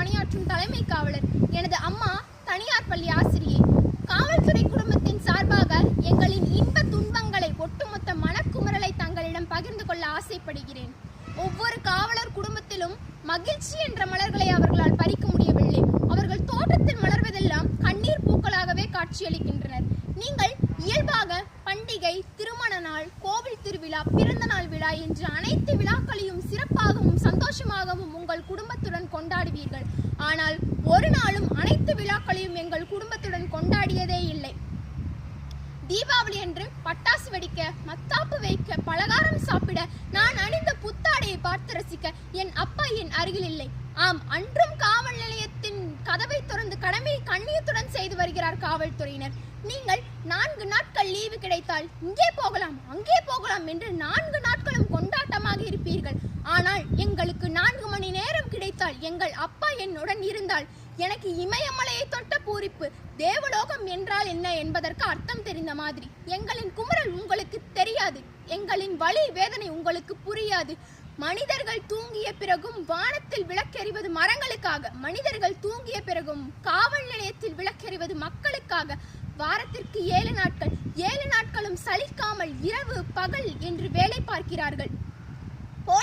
பணியாற்றும் தலைமை காவலர். எனது அம்மா தனியார் பள்ளி ஆசிரியை. காவல்துறை குடும்பத்தின் சார்பாக எங்களின் இன்ப துன்பங்களை, ஒட்டுமொத்த மனக்குமுறலை தங்களிடம் பகிர்ந்து கொள்ள ஆசைப்படுகிறேன். ஒவ்வொரு காவலர் குடும்பத்திலும் மகிழ்ச்சி என்ற மலர்களை அவர்களால் பறிக்க முடியவில்லை. அவர்கள் தோட்டத்தில் மலர்வதெல்லாம் கண்ணீர் பூக்களாகவே காட்சியளிக்கின்றனர். நீங்கள் இயல்பாக பண்டிகை, திருமண நாள், கோவில் திருவிழா, பிறந்த நாள் விழா என்று அனைத்து விழாக்களையும் சிறப்பாகவும் சந்தோஷமாகவும் உங்கள் குடும்பத்துடன் கொண்டாடுவீர்கள். ஆனால் ஒரு நாளும் அனைத்து விழாக்களையும் எங்கள் குடும்பத்துடன் கொண்டாடியதே இல்லை. தீபாவளி அன்று பட்டாசு வெடிக்க, மத்தாப்பு வைக்க, பலகாரம் சாப்பிட, நான் அணிந்த புத்தாடையை பார்த்து ரசிக்க என் அப்பா என் அருகில் இல்லை. ஆம், அன்றும் காவல் நிலையத்தின் கதவை திறந்து கடமையை கண்ணியத்துடன் செய்து வருகிறார் காவல்துறையினர். நீங்கள் 4 நாட்கள் லீவு கிடைத்தால் இங்கே போகலாம், அங்கே போகலாம் என்று 4 நாட்களும் கொண்டாட்டமாக இருப்பீர்கள். ஆனால் எங்களுக்கு 4 மணி நேரம் கிடைத்தால், எங்கள் அப்பா என்னுடன் இருந்தால் எனக்கு இமயமலையை தொட்ட பூரிப்பு. தேவலோகம் என்றால் என்ன என்பதற்கு அர்த்தம் தெரிந்த மாதிரி. எங்களின் குமுறல் உங்களுக்கு தெரியாது, எங்களின் வலி வேதனை உங்களுக்கு புரியாது. மனிதர்கள் தூங்கிய பிறகும் வானத்தில் விளக்கெறிவது மரங்களுக்காக, மனிதர்கள் தூங்கிய பிறகும் காவல் நிலையத்தில் விளக்கெறிவது மக்களுக்காக. வாரத்திற்கு 7 நாட்கள், 7 நாட்களும் சலிக்காமல் இரவு பகல் என்று வேலை பார்க்கிறார்கள்.